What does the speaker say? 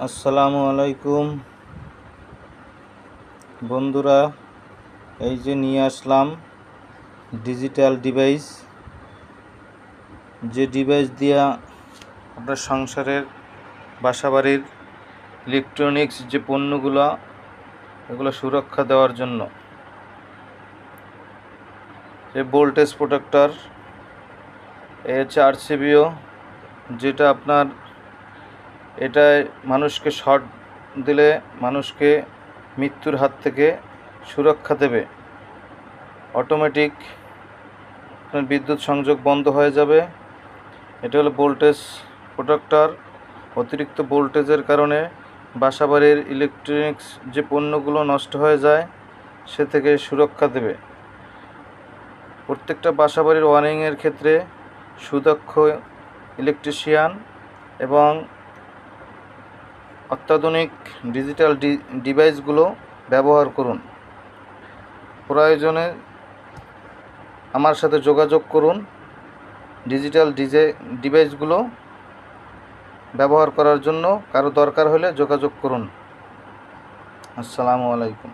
আসসালামু আলাইকুম বন্ধুরা, এই যে নিয়ে আসলাম ডিজিটাল ডিভাইস। যে ডিভাইস দিয়া আপনার সংসারের বাসাবাড়ির ইলেকট্রনিক্স যে পণ্যগুলো এগুলো সুরক্ষা দেওয়ার জন্য এই ভোল্টেজ প্রোটেক্টর, RCBO, যেটা আপনার এটায় মানুষকে শর্ট দিলে মানুষকে মৃত্যুর হাত থেকে সুরক্ষা দেবে। অটোমেটিক আপনার বিদ্যুৎ সংযোগ বন্ধ হয়ে যাবে। এটা হলো ভোল্টেজ প্রোটেক্টর। অতিরিক্ত ভোল্টেজের কারণে বাসাবাড়ির ইলেকট্রনিক্স যে পণ্যগুলো নষ্ট হয়ে যায় সে থেকে সুরক্ষা দেবে। প্রত্যেকটা বাসাবাড়ির ওয়ারিংয়ের ক্ষেত্রে সুদক্ষ ইলেকট্রিশিয়ান এবং অত্যাধুনিক ডিজিটাল ডিভাইসগুলো ব্যবহার করুন। প্রয়োজনে আমার সাথে যোগাযোগ করুন। ডিজিটাল ডিভাইসগুলো ব্যবহার করার জন্য কারো দরকার হলে যোগাযোগ করুন। আসসালামু আলাইকুম।